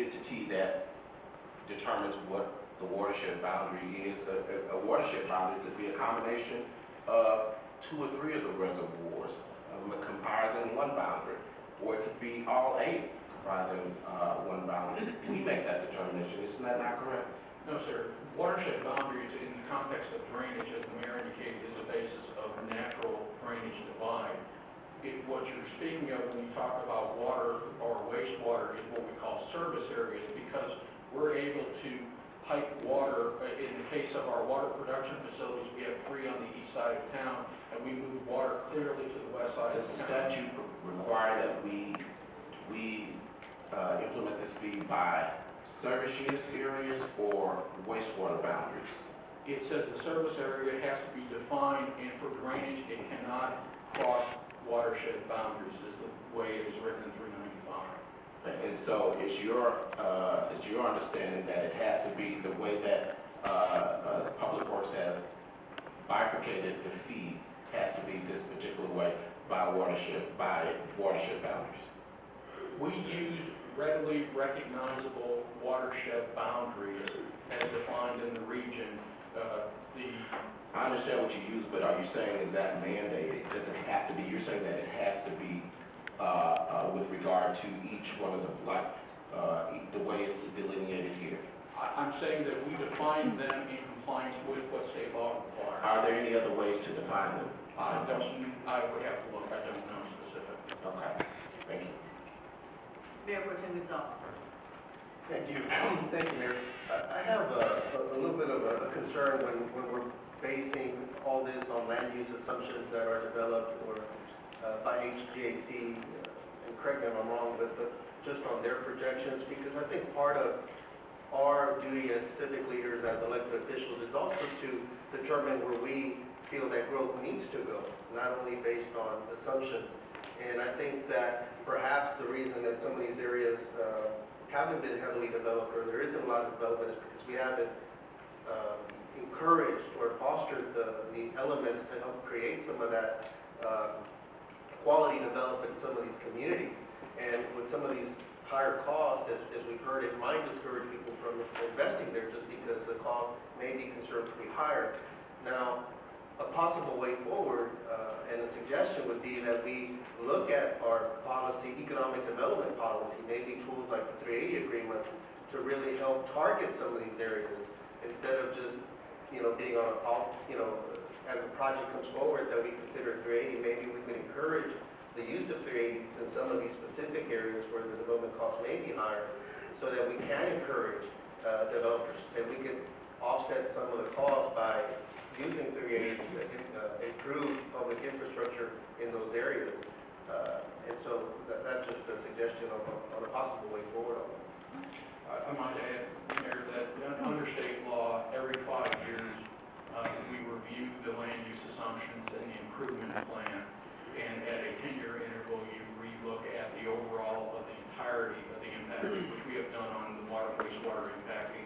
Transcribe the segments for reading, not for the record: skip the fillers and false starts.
entity that determines what the watershed boundary is. A watershed boundary could be a combination of 2 or 3 of the reservoirs comprising one boundary, or it could be all 8 comprising one boundary. We make that determination. Isn't that not correct? No, sir. Watershed boundaries in the context of drainage, as the mayor indicated, is a basis of natural drainage divide. What you're speaking of when you talk about water or wastewater is what we call service areas, because we're able to pipe water. In the case of our water production facilities, we have 3 on the east side of town, and we move water clearly to the west side of Does the town. statute require that we implement this fee by service unit areas or wastewater boundaries? It says the service area has to be defined, and for drainage, it cannot cross watershed boundaries, is the way it is written in 395. And so is your understanding that it has to be the way that Public Works has bifurcated the fee, has to be this particular way by watershed boundaries? We use readily recognizable watershed boundaries as defined in the region. I understand what you use, but are you saying is that mandated? Does it have to be? You're saying that it has to be with regard to each one of them, like the way it's delineated here? I'm saying that we define them in compliance with what state law requires. Are there any other ways to define them? I would have to look. I don't know specific. Okay. Thank you. Mayor Pro Tem Gonzalez. Thank you. Thank you, Mayor. I have a little bit of a concern when we're basing all this on land use assumptions that are developed or by HGAC, and correct me if I'm wrong, but just on their projections, because I think part of our duty as civic leaders, as elected officials, is also to determine where we feel that growth needs to go, not only based on assumptions. And I think that perhaps the reason that some of these areas haven't been heavily developed, or there isn't a lot of development, is because we haven't encouraged or fostered the elements to help create some of that quality development in some of these communities. And with some of these higher costs, as we've heard, it might discourage people from investing there just because the cost may be considerably higher. Now, a possible way forward and a suggestion would be that we look at our policy, economic development policy, maybe tools like the 380 agreements, to really help target some of these areas instead of just, being on a, as a project comes forward that we consider 380, maybe we could encourage the use of 380s in some of these specific areas where the development costs may be higher, so that we can encourage developers to say we could offset some of the costs by using 380s that can improve public infrastructure in those areas. And so that's just a suggestion on a possible way forward on this. I might add, Mayor, that under state law, every 5 years, we review the land use assumptions and the improvement plan. And at a 10-year interval, you relook at the overall of the entirety of the impact, which we have done on the water, wastewater impact. We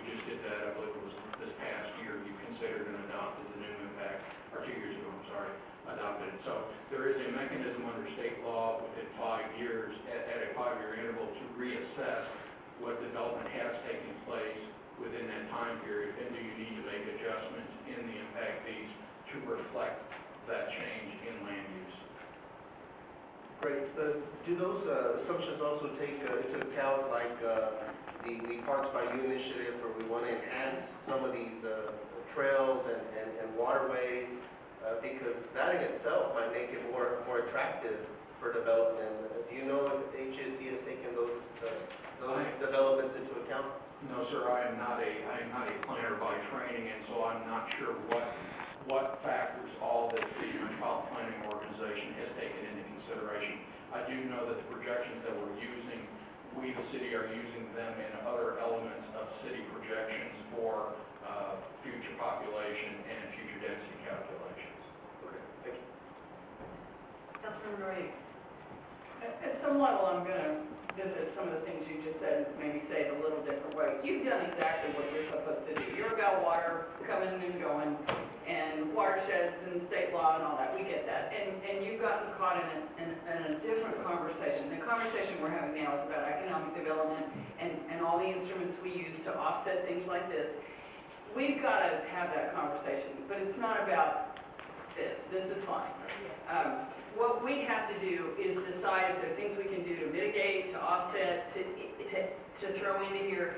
just did that, I believe it was this past year. You considered and adopted the new impact, or 2 years ago, I'm sorry, adopted it. So there is a mechanism under state law within 5 years, at a 5-year interval, to reassess what development has taken place within that time period, and do you need to make adjustments in the impact fees to reflect that change in land use. Great. Do those assumptions also take into account like the Parks by You initiative, where we want to enhance some of these trails and waterways, because that in itself might make it more attractive for development? Do you know if HSC has taken those developments into account? No, sir. I am not a planner by training, and so I'm not sure what factors all that the Metropolitan Planning Organization has taken into consideration. I do know that the projections that we're using, we the city are using them in other elements of city projections for future population and future density calculations. Okay, thank you. Councilmember Noreen. At some level, I'm gonna visit some of the things you just said, maybe say it a little different way. You've done exactly what you're supposed to do. You're about water coming and going, and watersheds and state law and all that, we get that. And you've gotten caught in a different conversation. The conversation we're having now is about economic development and all the instruments we use to offset things like this. We've got to have that conversation, but it's not about this. This is fine. What we have to do is decide if there are things we can do to mitigate, to offset, to throw into here.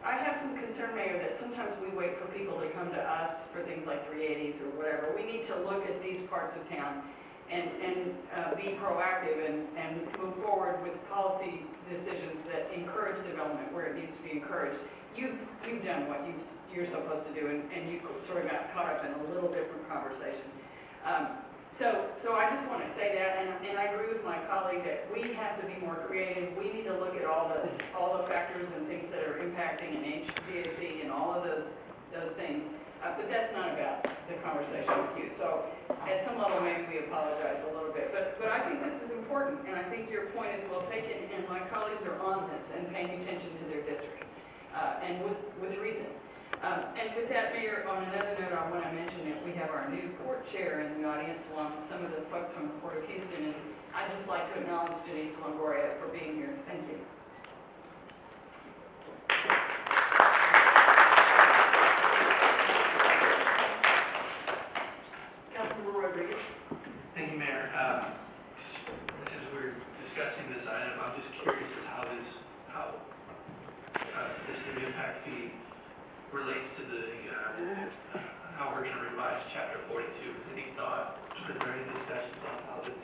I have some concern, Mayor, that sometimes we wait for people to come to us for things like 380s or whatever. We need to look at these parts of town and be proactive and move forward with policy decisions that encourage development where it needs to be encouraged. You've done what you're supposed to do, and you sort of got caught up in a little different conversation. So I just want to say that, and I agree with my colleague that we have to be more creative. We need to look at all the factors and things that are impacting an HVAC and all of those things. But that's not about the conversation with you. So at some level, maybe we apologize a little bit. But I think this is important, and I think your point is well taken, and my colleagues are on this and paying attention to their districts, and with reason. And with that, Mayor, on another note, I want to mention that we have our new port chair in the audience, along with some of the folks from the Port of Houston, and I'd just like to acknowledge Denise Longoria for being here. Thank you. Councilmember Rodriguez. Thank you, Mayor. As we're discussing this item, I'm just curious as how this new impact fee relates to how we're going to revise Chapter 42. Has any thought, is there any discussions on how this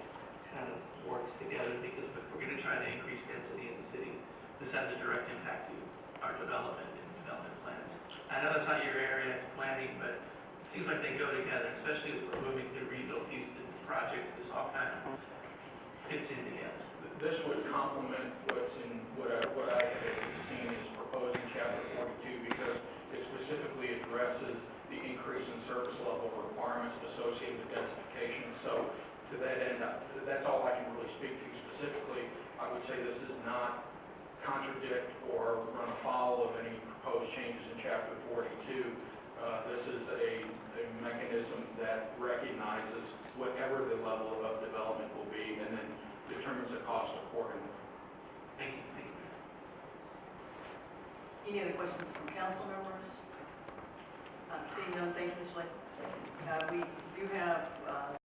kind of works together? Because if we're going to try to increase density in the city, this has a direct impact to our development and development plans. I know that's not your area, it's planning, but it seems like they go together, especially as we're moving through rebuild Houston projects. This all kind of fits in together. This would complement what I have seen is proposed in Chapter 42, because it specifically addresses the increase in service level requirements associated with densification. So to that end, that's all I can really speak to specifically. I would say this does not contradict or run afoul of any proposed changes in Chapter 42. This is a mechanism that recognizes whatever the level of development will be and then determines the cost accordingly. Thank you. Thank you. Any other questions from council members? Seeing none, thank you, Ms. Lake. We do have